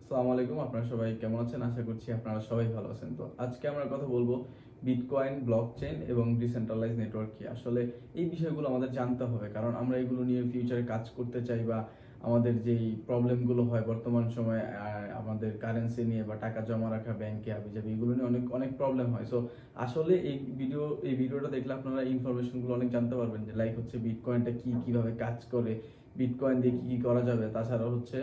আসসালামু আলাইকুম, আপনারা সবাই কেমন আছেন? আশা করছি আপনারা সবাই ভালো আছেন। তো আজকে আমরা কথা বলবো বিটকয়েন, ব্লকচেইন এবং ডিসেন্ট্রালাইজ নেটওয়ার্ক কি। আসলে এই বিষয়গুলো আমাদের জানতে হবে, কারণ আমরা এগুলো নিয়ে ফিউচারে কাজ করতে চাই বা আমাদের যেই প্রবলেমগুলো হয় বর্তমান সময়ে আমাদের কারেন্সি নিয়ে বা টাকা জমা রাখা ব্যাংকে হাবিজাবি এগুলো নিয়ে অনেক অনেক প্রবলেম হয়। সো আসলে এই ভিডিওটা দেখলে আপনারা ইনফরমেশনগুলো অনেক জানতে পারবেন, যে লাইক হচ্ছে বিটকয়েনটা কি, কিভাবে কাজ করে, বিটকয়েন দিয়ে কি কি করা যাবে, তাছাড়া হচ্ছে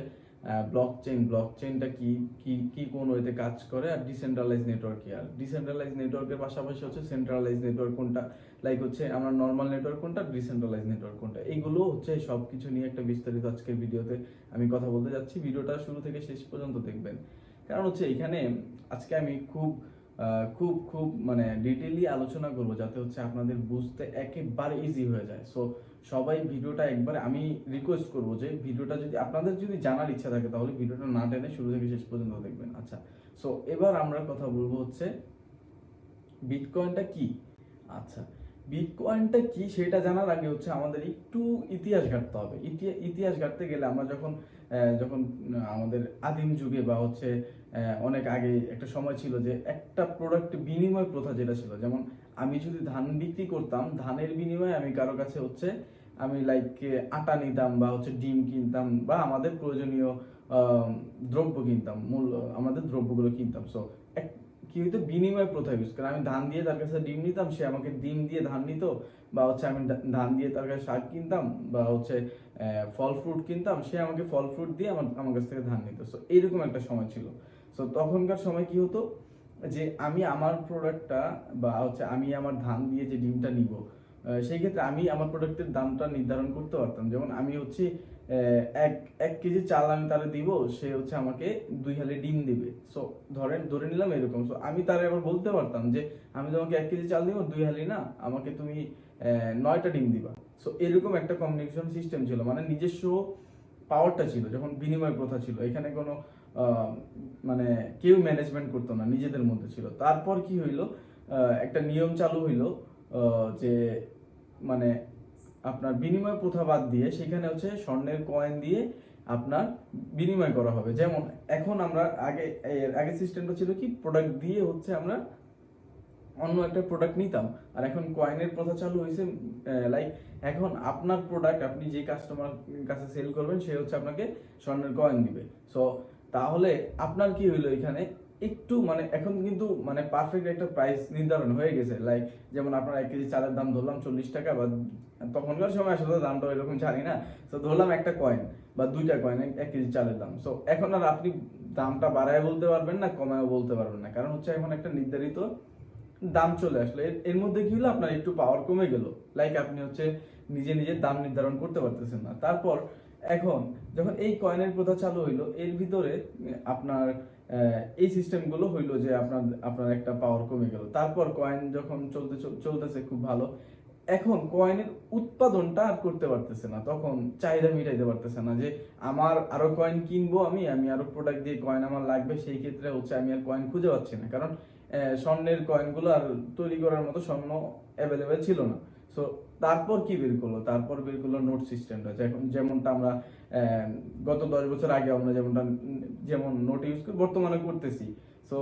ব্লকচেইনটা কি কি কি কোন ওয়েতে কাজ করে, আর ডিসেন্ট্রালাইজ নেটওয়ার্ক কি। আর ডিসেন্ট্রালাইজ নেটওয়ার্কের পাশাপাশি হচ্ছে সেন্ট্রালাইজ নেটওয়ার্ক কোনটা, লাইক হচ্ছে আমরা নর্মাল নেটওয়ার্ক কোনটা, ডিসেন্ট্রালাইজ নেটওয়ার্ক কোনটা, এইগুলো হচ্ছে সবকিছু নিয়ে একটা বিস্তারিত আজকের ভিডিওতে আমি কথা বলতে যাচ্ছি। ভিডিওটা শুরু থেকে শেষ পর্যন্ত দেখবেন, কারণ হচ্ছে এখানে আজকে আমি খুব খুব খুব মানে ডিটেইলি আলোচনা করব, যাতে হচ্ছে আপনাদের বুঝতে একেবারে ইজি হয়ে যায়। সো সবাই ভিডিওটা একবারে, আমি রিকোয়েস্ট করব যে ভিডিওটা যদি আপনাদের যদি জানার ইচ্ছা থাকে তাহলে ভিডিওটা না টেনে শুরু থেকে শেষ পর্যন্ত দেখবেন। আচ্ছা, সো এবার আমরা কথা বলবো হচ্ছে বিটকয়েনটা কি। আচ্ছা, বিটকয়েনটা কি সেটা জানার আগে হচ্ছে আমাদের একটু ইতিহাস ঘাঁটতে হবে। ইতিহাস ঘাঁটতে গেলে আমরা যখন যখন আমাদের আদিম যুগে বা হচ্ছে অনেক আগে একটা সময় ছিল যে একটা প্রোডাক্ট বিনিময় প্রথা যেটা ছিল, যেমন আমি যদি ধান বিক্রি করতাম, ধানের বিনিময়ে আমি কারো কাছে হচ্ছে আমি লাইক আটা নিতাম বা হচ্ছে ডিম কিনতাম বা আমাদের প্রয়োজনীয় দ্রব্য কিনতাম, আমাদের দ্রব্যগুলো কিনতাম। সো কি হইতো, বিনিময় প্রথা ইউজ করে আমি ধান দিয়ে তার কাছে ডিম নিতাম, সে আমাকে ডিম দিয়ে ধান নিত, বা হচ্ছে আমি ধান দিয়ে তার কাছে শাক কিনতাম বা হচ্ছে ফল ফ্রুট কিনতাম, সে আমাকে ফল ফ্রুট দিয়ে আমার কাছ থেকে ধান নিত। সো এইরকম একটা সময় ছিল। সো তখনকার সময় কি হতো, যে আমি আমার প্রোডাক্টটা বা হচ্ছে আমি আমার ধান দিয়ে যে ডিমটা নিব, সেই ক্ষেত্রে আমি আমার প্রোডাক্টের দামটা নির্ধারণ করতে পারতাম। যেমন আমি হচ্ছে এক এক কেজি চাল আমি তারে দিব, সে হচ্ছে আমাকে 2 হালি ডিম দিবে। সো ধরে নিলাম এরকম। সো আমি তারে আবার বলতে পারতাম যে আমি তোমাকে 1 কেজি চাল দিব, 2 হালি না, আমাকে তুমি 9টা ডিম দিবা। সো এরকম একটা কমিউনিকেশন সিস্টেম ছিল, মানে নিজস্ব পাওয়ারটা ছিল যখন বিনিময় প্রথা ছিল। এখানে কোনো মানে কেউ ম্যানেজমেন্ট করতো না, নিজেদের মধ্যে ছিল। তারপর কি হইলো, একটা নিয়ম চালু হইলো যে মানে আপনার বিনিময় প্রথা বাদ দিয়ে সেখানে হচ্ছে স্বর্ণের কয়েন দিয়ে আপনার বিনিময় করা হবে। যেমন এখন আমরা আগে সিস্টেমটা ছিল কি, প্রোডাক্ট দিয়ে হচ্ছে আমরা অন্য একটা প্রোডাক্ট নিতাম, আর এখন কয়েনের প্রথা চালু হয়েছে। লাইক এখন আপনার প্রোডাক্ট আপনি যে কাস্টমার কাছে সেল করবেন, সে হচ্ছে আপনাকে স্বর্ণের কয়েন দিবে। সো তাহলে আপনার কি হইলো, এখানে একটু মানে এখন কিন্তু মানে পারফেক্ট একটা প্রাইস নির্ধারণ হয়ে গেছে। লাইক যেমন আপনার 1 কেজি চালের দাম ধরলাম 40 টাকা, বা তখনকার সময় আসলে দামটা এরকম জানি না। তো ধরলাম একটা কয়েন বা 2টা কয়েন 1 কেজি চালের দাম। সো এখন আর আপনি দামটা বাড়ায় বলতে পারবেন না, কমায় বলতে পারবেন না, কারণ হচ্ছে এখন একটা নির্ধারিত দাম চলে আসলো। এর মধ্যে কি হলো, আপনার একটু পাওয়ার কমে গেল। লাইক আপনি হচ্ছে নিজে নিজের দাম নির্ধারণ করতে পারতেছেন না। তারপর এখন যখন এই কয়েনের প্রথা চালু হইলো, এর ভিতরে আপনার এই সিস্টেমগুলো হইলো যে আপনার একটা পাওয়ার কমে গেল। তারপর কয়েন যখন চলতেছে খুব ভালো, এখন কয়েনের উৎপাদনটা আর করতে পারতেছে না, তখন চাহিদা মিটাইতে পারতেছে না, যে আমার আরো কয়েন কিনবো, আমি আরো প্রোডাক্ট দিয়ে কয়েন আমার লাগবে, সেই ক্ষেত্রে হচ্ছে আমি আর কয়েন খুঁজে পাচ্ছি না, কারণ স্বর্ণের কয়েনগুলো আর তৈরি করার মতো স্বর্ণ অ্যাভেলেবেল ছিল না। সো তারপর কি বের করলো, তারপর বের করলো নোট সিস্টেমটা। যেমনটা আমরা গত 10 বছর আগে আমরা যেমন নোট ইউজ করি, বর্তমানে করতেছি। সো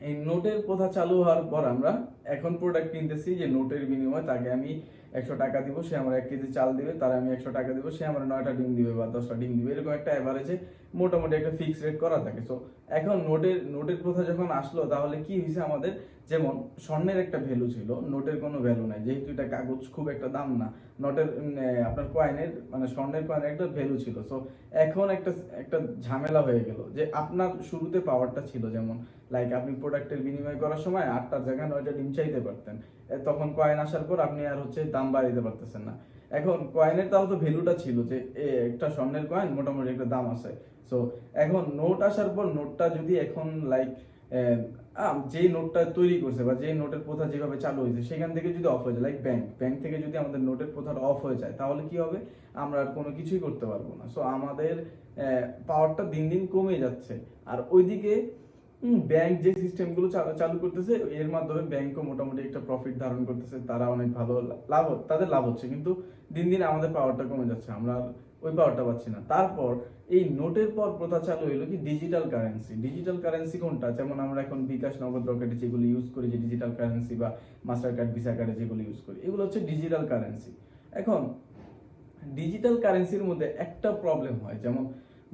এই নোটের প্রথা চালু হওয়ার পর আমরা এখন প্রোডাক্ট কিনতেছি যে নোটের বিনিময়ে তাকে আমি 100 টাকা দিব, সে আমার 1 কেজি চাল দিবে, তার আমি 100 টাকা দিব, সে আমার 9টা ডিম দিবে বা 10টা ডিম দিবে, এরকম একটা অ্যাভারেজে মোটামুটি একটা ফিক্স রেট করা থাকে। সো এখন নোটের প্রথা যখন আসলো, তাহলে কি হয়েছে আমাদের, যেমন স্বর্ণের একটা ভ্যালু ছিল, নোটের কোনো ভ্যালু নাই, যেহেতু এটা কাগজ খুব একটা দাম না। নোটের আপনার কয়েনের মানে স্বর্ণের কয়েনের একটা ভ্যালু ছিল। সো এখন একটা ঝামেলা হয়ে গেল, যে আপনার শুরুতে পাওয়ারটা ছিল, যেমন লাইক আপনি প্রোডাক্টের বিনিময় করার সময় 8টার জায়গায় 9টা ডিম চাইতে পারতেন, তখন কয়েন আসার পর আপনি আর হচ্ছে দাম বাড়াইতে পারতেছেন না। এখন কয়েনের তাও তো ভ্যালুটা ছিল যে একটা স্বর্ণের কয়েন মোটামুটি একটা দাম আছে। সো এখন নোট আসার পর নোটটা যদি এখন লাইক যে নোটটা তৈরি করছে বা যে নোটের প্রথা যেভাবে চালু হয়েছে, সেখান থেকে যদি অফ হয়ে যায়, লাইক ব্যাংক থেকে যদি আমাদের নোটের প্রথাটা অফ হয়ে যায়, তাহলে কি হবে, আমরা আর কোনো কিছুই করতে পারবো না। সো আমাদের পাওয়ারটা দিন দিন কমে যাচ্ছে। আর ওইদিকে ব্যাংক যে সিস্টেমগুলো চালু করতেছে, এর মাধ্যমে ব্যাংকও মোটামুটি একটা প্রফিট ধারণ করতেছে, তারা অনেক ভালো তাদের লাভ হচ্ছে, কিন্তু দিন দিন আমাদের পাওয়ারটা কমে যাচ্ছে, আমরা ওই পাওয়ারটা পাচ্ছি না। তারপর এই নোটের পর প্রথা চালু হইলো কি ডিজিটাল কারেন্সি। ডিজিটাল কারেন্সি কোনটা? যেমন আমরা এখন বিকাশ, নগদ, রকেটে যেগুলো ইউজ করি, যে ডিজিটাল কারেন্সি বা মাস্টার কার্ড, ভিসা কার্ডে যেগুলো ইউজ করি, এগুলো হচ্ছে ডিজিটাল কারেন্সি। এখন ডিজিটাল কারেন্সির মধ্যে একটা প্রবলেম হয়, যেমন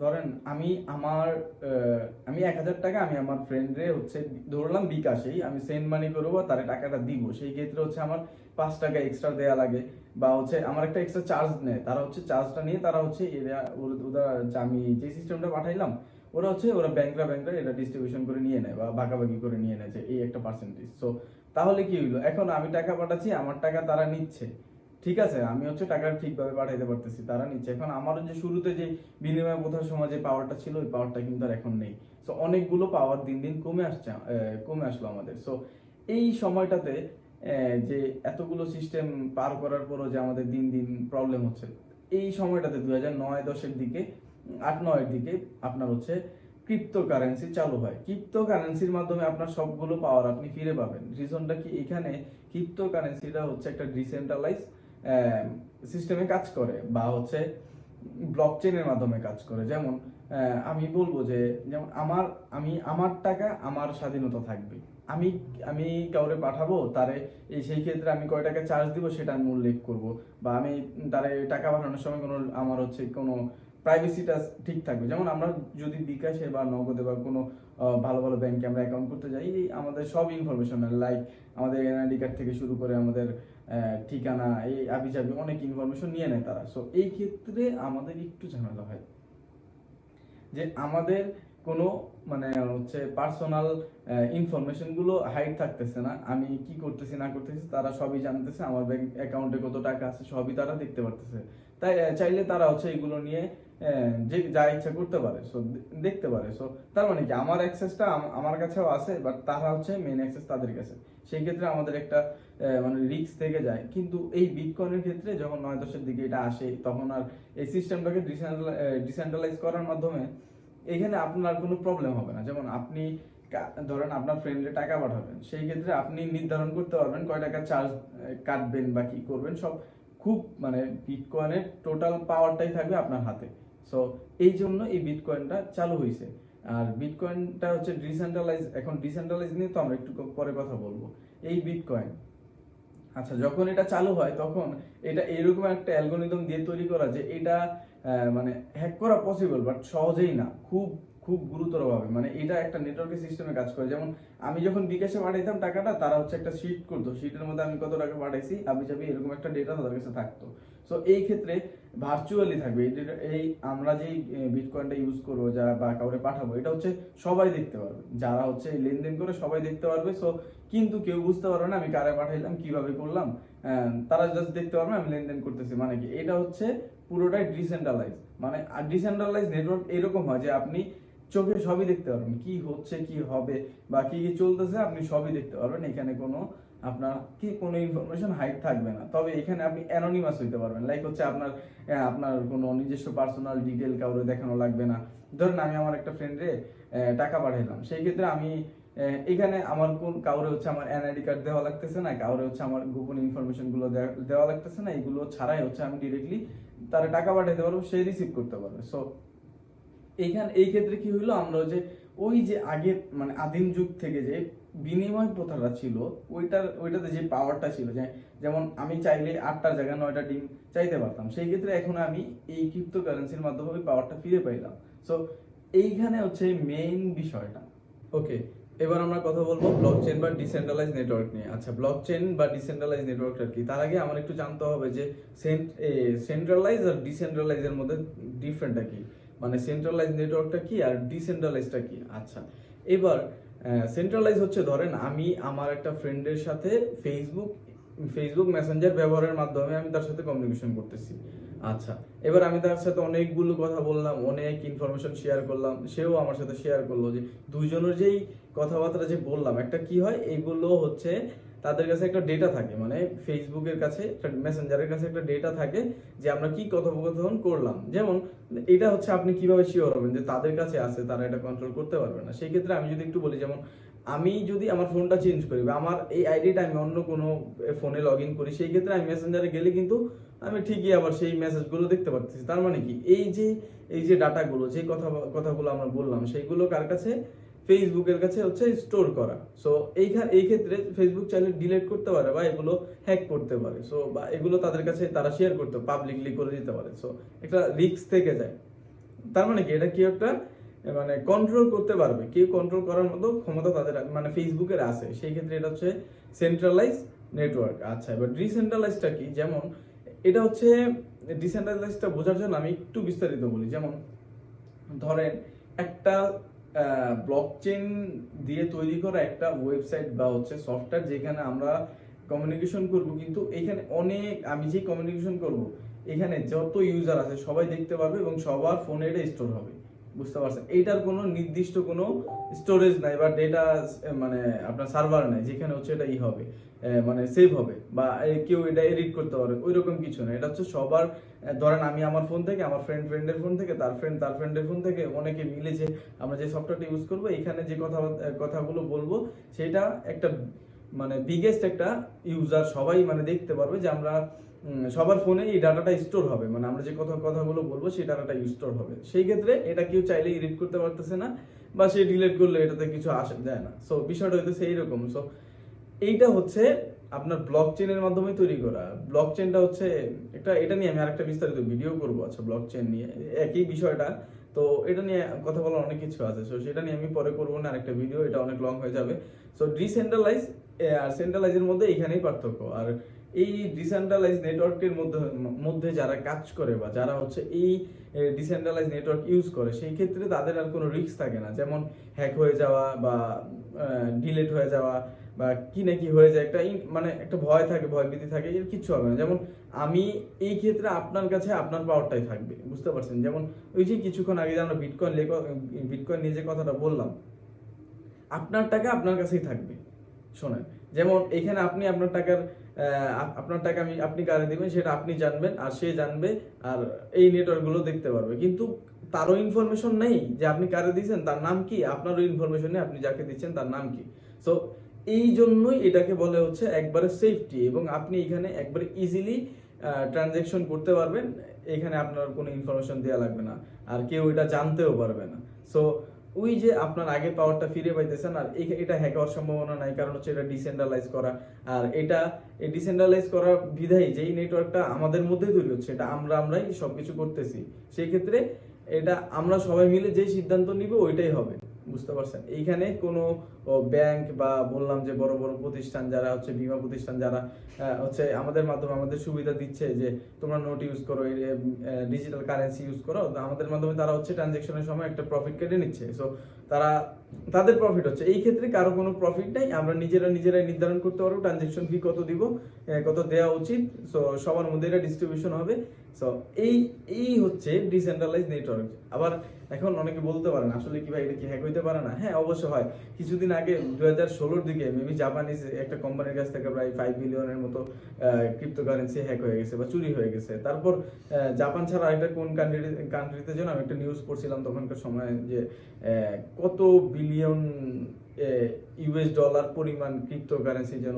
ধরেন আমি 1,000 টাকা আমি আমার ফ্রেন্ডরে হচ্ছে ধরলাম বিকাশেই আমি সেন্ড মানি করবো, তারে টাকাটা দিব, সেই ক্ষেত্রে হচ্ছে আমার 5 টাকা এক্সট্রা দেয়া লাগে, বা হচ্ছে আমার একটা এক্সট্রা চার্জ নেয়, তারা হচ্ছে চার্জটা নিয়ে তারা হচ্ছে ওরা আমি যে সিস্টেমটা পাঠাইলাম ওরা ব্যাংকরা এটা ডিস্ট্রিবিউশন করে নিয়ে নেয় বা ভাগাভাগি করে নিয়ে নেয়, যে এই একটা পার্সেন্টেজ। সো তাহলে কি হইলো, এখন আমি টাকা পাঠাচ্ছি, আমার টাকা তারা নিচ্ছে, ঠিক আছে, আমি হচ্ছে টাকা ঠিকভাবে পাঠাইতে পারতেছি, তারা নিচ্ছে। এখন আমার যে শুরুতে যে বিনিময় প্রথার সময় যে পাওয়ারটা ছিল, ওই পাওয়ারটা কিন্তু আর এখন নেই। সো অনেকগুলো পাওয়ার দিন দিন কমে আসলো আমাদের। সো এই সময়টাতে যে এতগুলো সিস্টেম পার করার পরও যে আমাদের দিন দিন প্রবলেম হচ্ছে, এই সময়টাতে 2009-10 দিকে, 8-9 দিকে আপনার হচ্ছে ক্রিপ্টো কারেন্সি চালু হয়। ক্রিপ্টো কারেন্সির মাধ্যমে আপনার সবগুলো পাওয়ার আপনি ফিরে পাবেন। রিজনটা কি, এখানে ক্রিপ্টো কারেন্সিটা হচ্ছে একটা ডিসেন্ট্রালাইজ সিস্টেমে কাজ করে, বা হচ্ছে ব্লকচেনের মাধ্যমে কাজ করে। যেমন আমি বলবো যে, যেমন আমার টাকা আমার স্বাধীনতা থাকবে, আমি আমি কাউরে পাঠাবো তারে, সেই ক্ষেত্রে আমি কয় টাকা চার্জ দিব সেটা আমি উল্লেখ করব, বা আমি তারে টাকা পাঠানোর সময় আমার হচ্ছে কোনো প্রাইভেসিটা ঠিক থাকবে। যেমন আমরা যদি বিকাশে বা নগদে বা কোনো ভালো ভালো ব্যাংকে আমরা অ্যাকাউন্ট করতে যাই, আমাদের সব ইনফরমেশন, লাইক আমাদের এনআইডি কার্ড থেকে শুরু করে আমাদের ঠিকানা, এই আবিজাবি অনেক ইনফরমেশন নিয়ে নেয় তারা। সো এই ক্ষেত্রে আমাদের একটু ঝামেলা হয়, যে আমাদের কোনো মানে হচ্ছে পার্সোনাল ইনফরমেশন গুলো হাইড থাকতেছে না, আমি কি করতেছি না করতেছি তারা সবই জানতেছে, আমার ব্যাংক অ্যাকাউন্টে কত টাকা আছে সবই তারা দেখতে পারতেছে। তাই চাইলে তারা হচ্ছে এগুলো নিয়ে যে যা ইচ্ছা করতে পারে, সো দেখতে পারে। সো তার মানে কি, আমার অ্যাক্সেসটা আমার কাছেও আছে, বাট তারা হচ্ছে মেইন অ্যাক্সেস তাদের কাছে। সেই ক্ষেত্রে আমাদের একটা মানে রিস্ক থেকে যায়। কিন্তু এই বিটকয়েনের ক্ষেত্রে যখন 9-10 দিকে এটা আসে, তখন আর এই সিস্টেমটাকে ডিসেন্ট্রালাইজ করার মাধ্যমে এখানে আপনার কোনো প্রবলেম হবে না। যেমন আপনি ধরেন আপনার ফ্রেন্ডে টাকা পাঠাবেন, সেই ক্ষেত্রে আপনি নির্ধারণ করতে পারবেন কয় টাকা চার্জ কাটবেন বা কি করবেন, সব খুব মানে বিটকয়েনের টোটাল পাওয়ারটাই থাকবে আপনার হাতে। সো এই জন্য এই বিটকয়েনটা চালু হয়েছে। আর বিটকয়েনটা হচ্ছে ডিসেন্ট্রালাইজ। এখন ডিসেন্ট্রালাইজ নিয়ে তো আমরা একটু পরে কথা বলবো। এই বিটকয়েন, আচ্ছা, যখন এটা চালু হয় তখন এটা এরকম একটা অ্যালগোরিদম দিয়ে তৈরি করা যে এটা মানে হ্যাক করা পসিবল, বাট সহজেই না, খুব খুব গুরুতরভাবে। মানে এটা একটা নেটওয়ার্কের সিস্টেমে কাজ করে। যেমন আমি যখন বিকাশে পাঠাইতাম টাকাটা, তারা হচ্ছে একটা শিট করতো, শিটের মধ্যে আমি কত টাকা পাঠাইছি আবিজাবি এরকম একটা ডেটা তাদের কাছে থাকতো। সো এই ক্ষেত্রে ভার্চুয়ালি থাকবে এই আমরা যেই বিটকয়েনটা ইউজ করবো যা বা কাউরে পাঠাবো, এটা হচ্ছে সবাই দেখতে পারবে, যারা হচ্ছে লেনদেন করে সবাই দেখতে পারবে। সো কিন্তু কেউ বুঝতে পারবে না আমি কারে পাঠাইলাম, কিভাবে করলাম, তারা জাস্ট দেখতে পারবে আমি লেনদেন করতেছি। মানে কি, এটা হচ্ছে পুরোটাই ডিসেন্ট্রালাইজ। মানে ডিসেন্ট্রালাইজ নেটওয়ার্ক এরকম হয় যে আপনি চোখে সবই দেখতে পারবেন, কি হচ্ছে কি হবে বা কি কি চলতেছে আপনি সবই দেখতে পারবেন। এখানে কোনো আপনার কি কোনো ইনফরমেশন হাইড থাকবে না। তবে এখানে আপনি অ্যানোনিমাস হইতে পারবেন, লাইক হচ্ছে আপনার কোনো নিজস্ব পার্সোনাল ডিটেল কাউরে দেখানো লাগবে না। ধরেন আমি আমার একটা ফ্রেন্ডে টাকা পাঠাইলাম, সেই ক্ষেত্রে আমি এখানে আমার কাউরে হচ্ছে আমার এনআইডি কার্ড দেওয়া লাগতেছে না, কাউরে হচ্ছে আমার গোপন ইনফরমেশন গুলো দেওয়া লাগতেছে না, এগুলো ছাড়াই হচ্ছে আমি ডিরেক্টলি তারা টাকা পাঠাইতে পারবো, সে রিসিভ করতে পারবে। সো এই ক্ষেত্রে কি হইলো, আমরা ওই যে আগের মানে আদিম যুগ থেকে যে বিনিময় প্রথাটা ছিল, ওইটাতে যে পাওয়ারটা ছিল, যেমন আমি চাইলে 8টার জায়গায় 9টা ডিম চাইতে পারতাম, সেই ক্ষেত্রে এখন আমি এই ক্রিপ্টো কারেন্সির মাধ্যমে ওই পাওয়ারটা ফিরে পাইলাম। সো এইখানে হচ্ছে মেইন বিষয়টা। ওকে, এবার আমরা কথা বলবো ব্লকচেন বা ডিসেন্ট্রালাইজ নেটওয়ার্ক নিয়ে। আচ্ছা, ব্লকচেন বা ডিসেন্ট্রালাইজ নেটওয়ার্কটা কি, তার আগে আমার একটু জানতে হবে যে সেন্ট্রালাইজ আর ডিসেন্ট্রালাইজ এর মধ্যে ডিফারেন্টটা কি, মানে সেন্ট্রালাইজ নেটওয়ার্কটা কি আর ডিসেন্ট্রালাইজটা কি। আচ্ছা, এবার সেন্ট্রালাইজ হচ্ছে, ধরেন আমি আমার একটা ফ্রেন্ডের সাথে ফেসবুক মেসেঞ্জার ব্যবহারের মাধ্যমে আমি তার সাথে কমিউনিকেশন করতেছি। আচ্ছা, এবার আমি তার সাথে অনেকগুলো কথা বললাম, অনেক ইনফরমেশন শেয়ার করলাম, সেও আমার সাথে শেয়ার করলো, যে দুইজনের যেই কথাবার্তা যে বললাম, একটা কি হয়, এইগুলো হচ্ছে তাদের কাছে একটা ডেটা থাকে, মানে ফেসবুকের কাছে একটা মেসেঞ্জারের কাছে একটা ডেটা থাকে যে আমরা কি কথোপকথন করলাম। যেমন এটা হচ্ছে আপনি কিভাবে শিওর হবেন যে তাদের কাছে আছে, তারা এটা কন্ট্রোল করতে পারবে না। সেই ক্ষেত্রে আমি যদি একটু বলি, যেমন আমি যদি আমার ফোনটা চেঞ্জ করি বা আমার এই আইডিটা আমি অন্য কোনো ফোনে লগ ইন করি, সেই ক্ষেত্রে আমি মেসেঞ্জারে গেলে কিন্তু আমি ঠিকই আবার সেই মেসেজগুলো দেখতে পাচ্ছি। তার মানে কি, এই যে ডাটাগুলো, যে কথাগুলো আমরা বললাম, সেইগুলো কার কাছে? ফেসবুকের কাছে হচ্ছে স্টোর করা। সো এই ক্ষেত্রে ফেসবুক চাইলে ডিলিট করতে পারে বা এগুলো হ্যাক করতে পারে। সো বা এগুলো তাদের কাছে তারা শেয়ার করতে পাবলিকলি করে দিতে পারে। সো একটা রিস্ক থেকে যায়। তার মানে কি, এটা কেউ একটা মানে কন্ট্রোল করতে পারবে, কেউ কন্ট্রোল করার মতো ক্ষমতা তাদের মানে ফেসবুকের আছে। সেই ক্ষেত্রে এটা হচ্ছে সেন্ট্রালাইজ নেটওয়ার্ক। আচ্ছা, এবার ডিসেন্ট্রালাইজটা কি? যেমন এটা হচ্ছে ডিসেন্ট্রালাইজটা বোঝার জন্য আমি একটু বিস্তারিত বলি। যেমন ধরেন একটা ব্লকচেন দিয়ে তৈরি করা একটা ওয়েবসাইট বা হচ্ছে সফটওয়্যার, যেখানে আমরা কমিউনিকেশন করব, কিন্তু এখানে আমি যে কমিউনিকেশন করব, এখানে যত ইউজার আছে সবাই দেখতে পারবে এবং সবার ফোনে এটা স্টোর হবে। বুঝতে পারছেন? এইটার কোনো নির্দিষ্ট কোনো স্টোরেজ নাই বা ডেটা মানে আপনার সার্ভার নাই যেখানে হচ্ছে এটা হবে, মানে সেভ হবে বা কেউ এটা এডিট করতে পারে, ওই রকম কিছু না। এটা হচ্ছে সবার, ধরেন আমি আমার ফোন থেকে, আমার ফ্রেন্ডের ফোন থেকে, তার ফ্রেন্ডের ফোন থেকে, অনেকে মিলে যে আমরা যে সফটওয়্যারটা ইউজ করবো, এখানে যে কথাগুলো বলবো, সেটা একটা মানে বিগেস্ট একটা ইউজার সবাই মানে দেখতে পারবে যে আমরা সবার ফোনে এই ডাটাটা স্টোর হবে, মানে আমরা যে কথাগুলো বলবো সেই ডাটাটা স্টোর হবে। সেই ক্ষেত্রে এটা কেউ চাইলে এডিট করতে পারতেছে না বা সে ডিলিট করলে এটাতে কিছু আসে যায় না। সো বিষয়টা হইতেছে এইরকম। সো এইটা হচ্ছে আপনার ব্লক চেনের মাধ্যমে তৈরি করা। ব্লক চেনটা হচ্ছে এটা নিয়ে আমি আরেকটা বিস্তারিত ভিডিও করবো। আচ্ছা, ব্লক চেন নিয়ে একই বিষয়টা, তো এটা নিয়ে কথা বলার অনেক কিছু আছে। সো সেটা নিয়ে আমি পরে করবো না আরেকটা ভিডিও, এটা অনেক লং হয়ে যাবে। সো ডিসেন্ট্রালাইজ আর সেন্ট্রালাইজের মধ্যে এখানেই পার্থক্য। আর এই ডিসেন্ট্রালাইজ নেটওয়ার্কের মধ্যে যারা কাজ করে বা যারা হচ্ছে এই ডিসেন্ট্রালাইজ নেটওয়ার্ক ইউজ করে, সেই ক্ষেত্রে তাদের আর কোনো রিস্ক থাকে না। যেমন হ্যাক হয়ে যাওয়া বা ডিলেট হয়ে যাওয়া বা কি না কি হয়ে যায়, মানে একটা ভয় থাকে, ভয়ভীতি থাকে, এর কিচ্ছু হবে না। যেমন আমি এই ক্ষেত্রে আপনার কাছে আপনার পাওয়ারটাই থাকবে। বুঝতে পারছেন? যেমন ওই যে কিছুক্ষণ আগে যে আমরা বিটকয়েন নিয়ে যে কথাটা বললাম, আপনার টাকা আপনার কাছেই থাকবে। শোনেন, যেমন এখানে আপনি আপনার টাকা আপনি কারে দিবেন সেটা আপনি জানবেন আর সে জানবে, আর এই নেটওয়ার্ক গুলো দেখতে পারবে। কিন্তু তারও ইনফরমেশন নেই যে আপনি কারে দিচ্ছেন, তার নাম কি, আপনারও ইনফরমেশন নেই আপনি যাকে দিচ্ছেন তার নাম কি। সো এই জন্যই এটাকে বলে হচ্ছে একবারে সেফটি, এবং আপনি এখানে একবারে ইজিলি ট্রানজ্যাকশন করতে পারবেন। এখানে আপনার কোনো ইনফরমেশন দেওয়া লাগবে না, আর কেউ এটা জানতেও পারবে না। সো ওই যে আপনার আগের পাওয়ারটা ফিরে পাইতেছেন, আর এটা হ্যাক হওয়ার সম্ভাবনা নাই, কারণ হচ্ছে এটা ডিসেন্ট্রালাইজ করা। আর এই ডিসেন্ট্রালাইজ করার বিধায় যেই নেটওয়ার্কটা আমাদের মধ্যে তৈরি হচ্ছে, এটা আমরাই সবকিছু করতেছি। সেই ক্ষেত্রে এটা আমরা সবাই মিলে যে সিদ্ধান্ত নিব ওইটাই হবে। বুঝতে পারছেন? এইখানে কোনো ব্যাংক বা বললাম যে বড় বড় প্রতিষ্ঠান যারা হচ্ছে, বীমা প্রতিষ্ঠান যারা হচ্ছে আমাদের মাধ্যমে আমাদের সুবিধা দিচ্ছে যে তোমরা নোট ইউজ করো, ডিজিটাল কারেন্সি ইউজ করো, আমাদের মাধ্যমে তারা হচ্ছে ট্রানজ্যাকশনের সময় একটা প্রফিট কেটে নিচ্ছে। সো তাদের প্রফিট হচ্ছে। এই ক্ষেত্রে কারো কোনো প্রফিট নাই, আমরা নিজেরাই নির্ধারণ করতে পারবো ট্রানজ্যাকশন ফি কত দিব, কত দেওয়া উচিত। সো সবার মধ্যে এটা ডিস্ট্রিবিউশন হবে। সো এই হচ্ছে ডিসেন্ট্রালাইজ নেটওয়ার্ক। আবার এখন অনেকে বলতে পারেন আসলে কি ভাই, এটা কি হ্যাক হইতে পারে না? হ্যাঁ, অবশ্য হয়। কিছুদিন আগে 2016-র দিকে মেবি জাপানিজ একটা কোম্পানির কাছ থেকে প্রায় 5 বিলিয়নের মতো ক্রিপ্টোকারেন্সি হ্যাক হয়ে গেছে বা চুরি হয়ে গেছে। তারপর জাপান ছাড়া আরেকটা কোন কান্ট্রিতে যেন আমি একটা নিউজ পড়ছিলাম তখনকার সময়, যে কত বিলিয়ন ইউএস ডলার পরিমাণ ক্রিপ্টোকারেন্সি যেন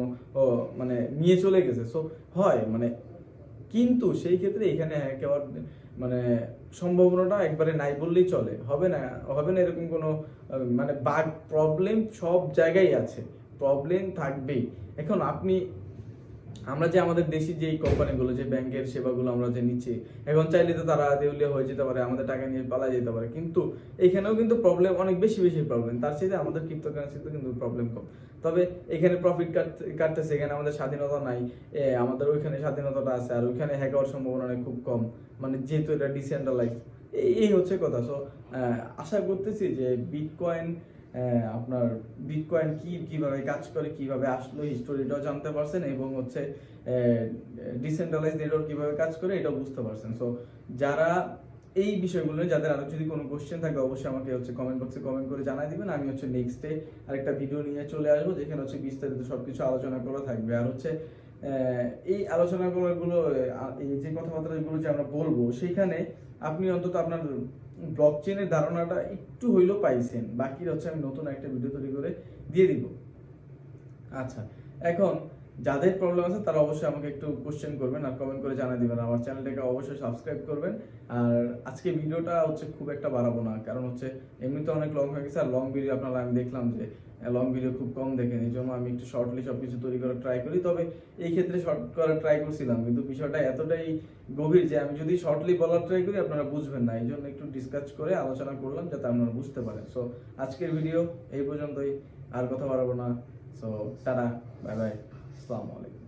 মানে নিয়ে চলে গেছে। সো হয় মানে, কিন্তু সেই ক্ষেত্রে এখানে একেবারে মানে সম্ভাবনাটা একবারে নাই বললেই চলে। হবে না এরকম কোনো মানে বাগ প্রবলেম সব জায়গায় আছে, প্রবলেম থাকবেই। এখন আমরা যে আমাদের দেশি যে কোম্পানিগুলো, যে ব্যাংকের সেবাগুলো আমরা যে নিচ্ছি, এখন চাইলে তো তারা দেউলিয়া হয়ে যেতে পারে, আমাদের টাকা নিয়ে পালা যেতে পারে। কিন্তু এখানেও কিন্তু প্রবলেম অনেক বেশি প্রবলেম, তার সাথে আমাদের ক্রিপ্টোকারেন্সিতে কিন্তু প্রবলেম কম। তবে এখানে প্রফিট কাটতেছে, এখানে আমাদের স্বাধীনতা নাই, আমাদের ওইখানে স্বাধীনতাটা আছে, আর ওইখানে হ্যাক হওয়ার সম্ভাবনা খুব কম, মানে যেহেতু এটা ডিসেন্ট্রালাইজ। এই হচ্ছে কথা। সো আশা করতেছি যে আপনার বিটকয়েন কিভাবে কাজ করে, কিভাবে আসলো, হিস্টোরিটাও জানতে পারছেন, এবং হচ্ছে ডিসেন্ট্রালাইজ নেটওয়ার্ক কিভাবে কাজ করে এটাও বুঝতে পারছেন। সো যারা এই বিষয়গুলো নিয়ে যাদের আরো যদি কোনো কোশ্চেন থাকে, অবশ্যই আমাকে হচ্ছে কমেন্ট বক্সে কমেন্ট করে জানাই দিবেন। আমি হচ্ছে নেক্সট ডে আরেকটা ভিডিও নিয়ে চলে আসবো, যেখানে হচ্ছে বিস্তারিত সবকিছু আলোচনা করা থাকবে। আর হচ্ছে এই আলোচনাগুলো, এই যে কথাবার্তাগুলো যে আমরা বলবো, সেইখানে আপনি অন্তত আপনার ব্লকচেনের ধারণাটা একটু হইলেও পাইছেন, বাকি হচ্ছে আমি নতুন একটা ভিডিও তৈরি করে দিয়ে দিব। আচ্ছা, এখন যাদের প্রবলেম আছে তারা অবশ্যই আমাকে একটু কোশ্চেন করবেন আর কমেন্ট করে জানিয়ে দিবেন। আমার চ্যানেলটাকে অবশ্যই সাবস্ক্রাইব করবেন। আর আজকে ভিডিওটা হচ্ছে খুব একটা বাড়াবো না, কারণ হচ্ছে এমনিতে অনেক লং হয়ে গেছে, আর লং ভিডিও আপনারা আমি দেখলাম যে লং ভিডিও খুব কম দেখেন, এই জন্য আমি একটু শর্টলি সবকিছু তৈরি করার ট্রাই করি। তবে এই ক্ষেত্রে শর্ট করার ট্রাই করছিলাম, কিন্তু বিষয়টা এতটাই গভীর যে আমি যদি শর্টলি বলার ট্রাই করি আপনারা বুঝবেন না, এই জন্য একটু ডিসকাস করে আলোচনা করলাম যাতে আপনারা বুঝতে পারেন। সো আজকের ভিডিও এই পর্যন্তই, আর কথা বাড়াবো না। সো টাটা, বাই বাই, আসসালামু আলাইকুম।